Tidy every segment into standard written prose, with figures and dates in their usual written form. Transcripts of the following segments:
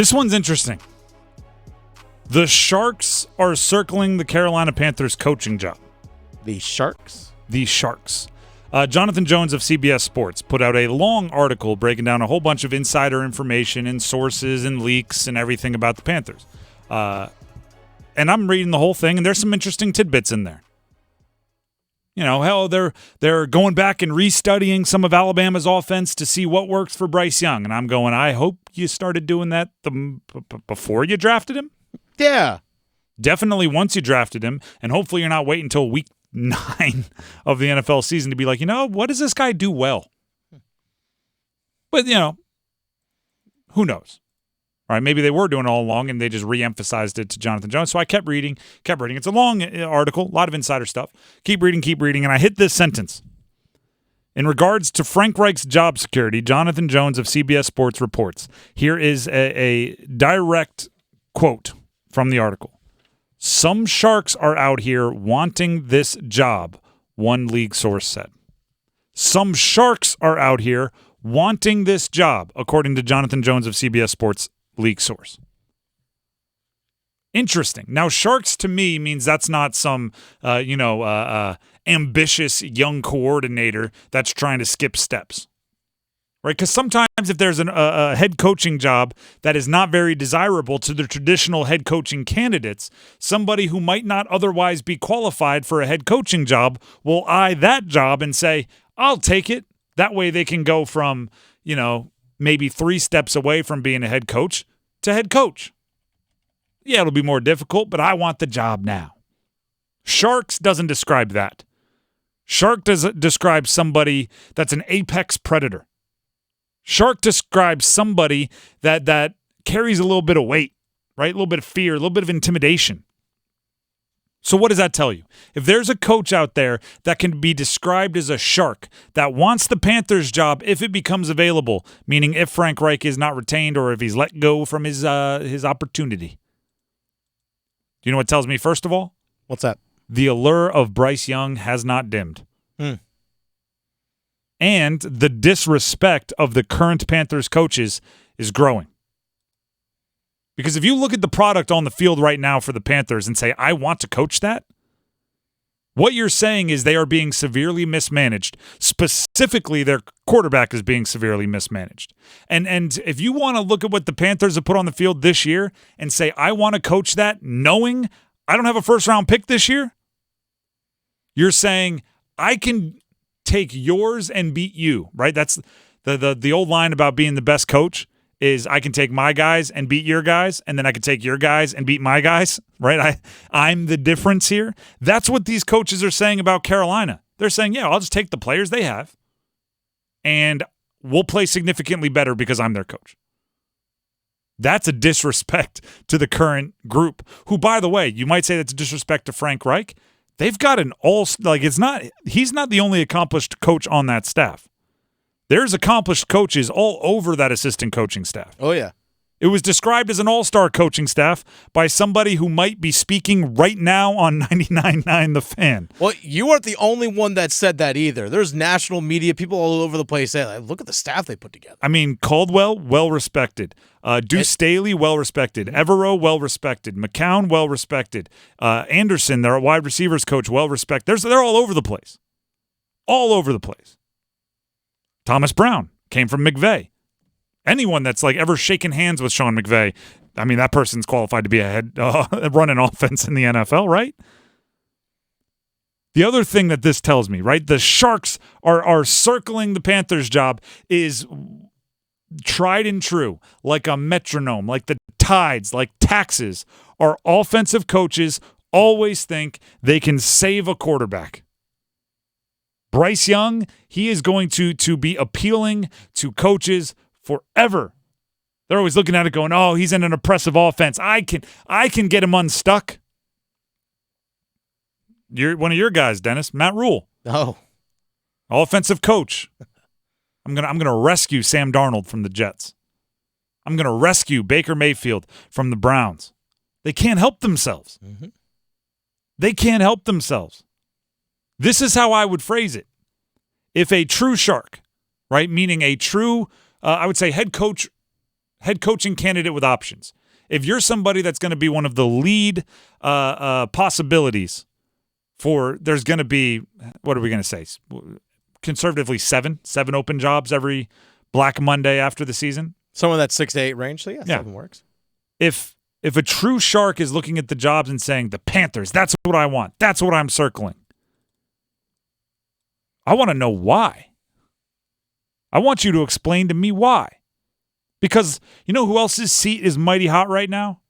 This one's interesting. The Sharks are circling the Carolina Panthers coaching job. The Sharks? The Sharks. Jonathan Jones of CBS Sports put out a long article breaking down a whole bunch of insider information and sources and leaks and everything about the Panthers. And I'm reading the whole thing, and there's some interesting tidbits in there. You know, hell, they're going back and restudying some of Alabama's offense to see what works for Bryce Young. And I'm going, I hope you started doing that before you drafted him. Yeah. Definitely once you drafted him, and hopefully you're not waiting until week 9 of the NFL season to be like, what does this guy do well? But, who knows? All right, maybe they were doing it all along, and they just re-emphasized it to Jonathan Jones. So I kept reading. It's a long article, a lot of insider stuff. Keep reading, and I hit this sentence. In regards to Frank Reich's job security, Jonathan Jones of CBS Sports reports. Here is a direct quote from the article. Some Sharks are out here wanting this job, one league source said. Some Sharks are out here wanting this job, according to Jonathan Jones of CBS Sports league source. Interesting. Now, Sharks to me means that's not some, ambitious young coordinator that's trying to skip steps. Right, because sometimes if there's a head coaching job that is not very desirable to the traditional head coaching candidates, somebody who might not otherwise be qualified for a head coaching job will eye that job and say, I'll take it. That way they can go from, maybe 3 steps away from being a head coach to head coach. Yeah, it'll be more difficult, but I want the job now. Sharks doesn't describe that. Shark describes somebody that's an apex predator. Shark describes somebody that carries a little bit of weight, right? A little bit of fear, a little bit of intimidation. So what does that tell you? If there's a coach out there that can be described as a shark that wants the Panthers job if it becomes available, meaning if Frank Reich is not retained or if he's let go from his opportunity. Do you know what it tells me, first of all? What's that? The allure of Bryce Young has not dimmed. And the disrespect of the current Panthers coaches is growing. Because if you look at the product on the field right now for the Panthers and say, I want to coach that, what you're saying is they are being severely mismanaged. Specifically, their quarterback is being severely mismanaged. And if you want to look at what the Panthers have put on the field this year and say, I want to coach that knowing I don't have a first-round pick this year, you're saying, I can take yours and beat you, right? That's the old line about being the best coach is I can take my guys and beat your guys, and then I can take your guys and beat my guys, right? I'm the difference here. That's what these coaches are saying about Carolina. They're saying, yeah, I'll just take the players they have, and we'll play significantly better because I'm their coach. That's a disrespect to the current group, who, by the way, you might say that's a disrespect to Frank Reich. They've got he's not the only accomplished coach on that staff. There's accomplished coaches all over that assistant coaching staff. Oh, yeah. It was described as an all-star coaching staff by somebody who might be speaking right now on 99.9 The Fan. Well, you aren't the only one that said that either. There's national media, people all over the place say, look at the staff they put together. I mean, Caldwell, well-respected. Deuce Staley, well-respected. Evero, well-respected. McCown, well-respected. Anderson, their wide receivers coach, well-respected. They're all over the place. All over the place. Thomas Brown came from McVay. Anyone that's ever shaken hands with Sean McVay, I mean, that person's qualified to be a head running offense in the NFL, right? The other thing that this tells me, right, the Sharks are circling the Panthers job is tried and true, like a metronome, like the tides, like taxes. Our offensive coaches always think they can save a quarterback. Bryce Young, he is going to be appealing to coaches forever. They're always looking at it going, oh, he's in an oppressive offense. I can get him unstuck. You're one of your guys, Dennis, Matt Rule. Oh. Offensive coach. I'm gonna rescue Sam Darnold from the Jets. I'm gonna rescue Baker Mayfield from the Browns. They can't help themselves. Mm-hmm. They can't help themselves. This is how I would phrase it. If a true Shark, right, meaning a true, I would say head head coaching candidate with options, if you're somebody that's going to be one of the lead possibilities for, there's going to be, what are we going to say? Conservatively, seven open jobs every Black Monday after the season. Some of that 6 to 8 range, so yeah, 7 works. If a true shark is looking at the jobs and saying, the Panthers, that's what I want, that's what I'm circling, I want to know why. I want you to explain to me why. Because you know who else's seat is mighty hot right now?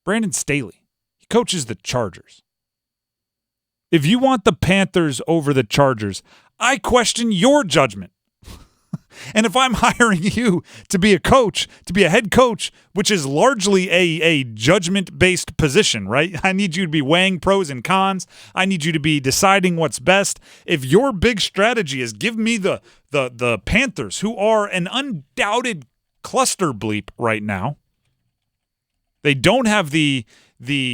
Brandon Staley. He coaches the Chargers. If you want the Panthers over the Chargers, I question your judgment. And if I'm hiring you to be a coach, to be a head coach, which is largely a judgment-based position, right? I need you to be weighing pros and cons. I need you to be deciding what's best. If your big strategy is give me the Panthers, who are an undoubted cluster bleep right now, they don't have the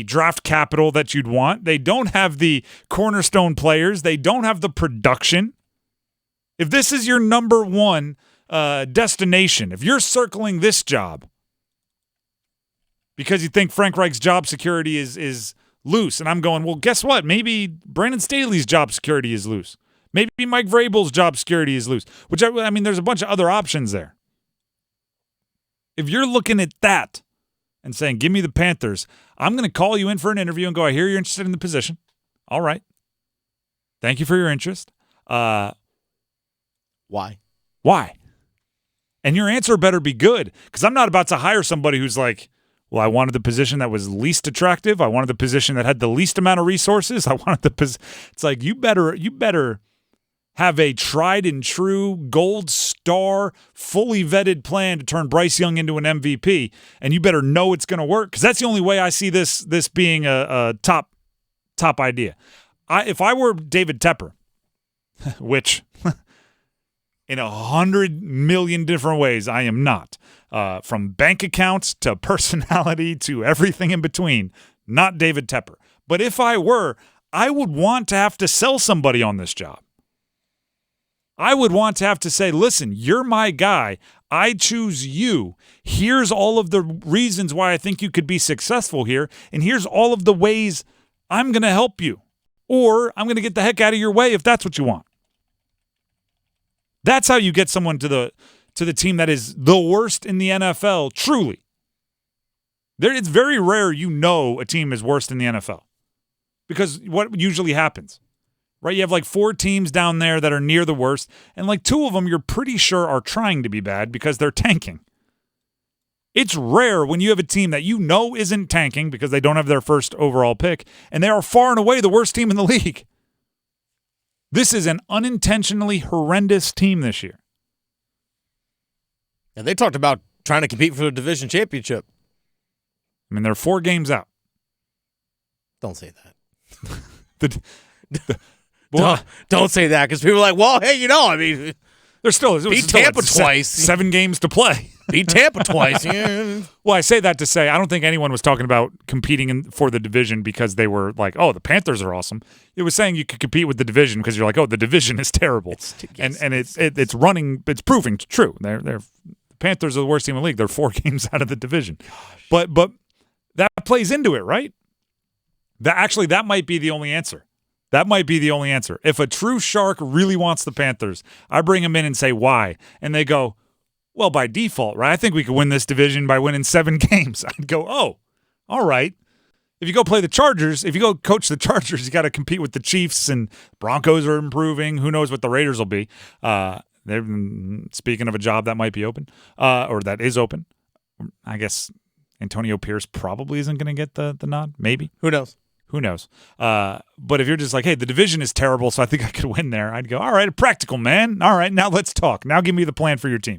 draft capital that you'd want. They don't have the cornerstone players. They don't have the production. If this is your number one destination, if you're circling this job because you think Frank Reich's job security is loose, and I'm going, well, guess what? Maybe Brandon Staley's job security is loose. Maybe Mike Vrabel's job security is loose, which, I mean, there's a bunch of other options there. If you're looking at that and saying, give me the Panthers, I'm going to call you in for an interview and go, I hear you're interested in the position. All right. Thank you for your interest. Why? And your answer better be good, because I'm not about to hire somebody who's like, well, I wanted the position that was least attractive. I wanted the position that had the least amount of resources. I wanted it's like, you better have a tried and true gold star, fully vetted plan to turn Bryce Young into an MVP, and you better know it's going to work, because that's the only way I see this being a top idea. If I were David Tepper, which in 100 million different ways I am not, from bank accounts to personality to everything in between, not David Tepper. But if I were, I would want to have to sell somebody on this job. I would want to have to say, listen, you're my guy. I choose you. Here's all of the reasons why I think you could be successful here, and here's all of the ways I'm going to help you, or I'm going to get the heck out of your way if that's what you want. That's how you get someone to the team that is the worst in the NFL, truly. It's very rare a team is worst in the NFL, because what usually happens, right? You have like 4 teams down there that are near the worst, and like 2 of them you're pretty sure are trying to be bad because they're tanking. It's rare when you have a team that you know isn't tanking because they don't have their first overall pick, and they are far and away the worst team in the league. This is an unintentionally horrendous team this year. And they talked about trying to compete for the division championship. I mean, they're 4 games out. Don't say that. Don't say that, because people are like, well, hey, I mean, they're still beat Tampa twice. 7 games to play. Beat Tampa twice. Yeah. Well, I say that to say I don't think anyone was talking about competing for the division because they were like, oh, the Panthers are awesome. It was saying you could compete with the division because you're like, oh, the division is terrible. It's proving true. The Panthers are the worst team in the league. They're 4 games out of the division. But that plays into it, right? That might be the only answer. That might be the only answer. If a true shark really wants the Panthers, I bring them in and say, why? And they go, well, by default, right? I think we could win this division by winning 7 games. I'd go, oh, all right. If you go play the Chargers, if you go coach the Chargers, you got to compete with the Chiefs, and Broncos are improving. Who knows what the Raiders will be? They're speaking of a job that might be open, or that is open. I guess Antonio Pierce probably isn't going to get the nod. Maybe. Who knows? But if you're just like, hey, the division is terrible, so I think I could win there, I'd go, all right, a practical man. All right, now let's talk. Now give me the plan for your team.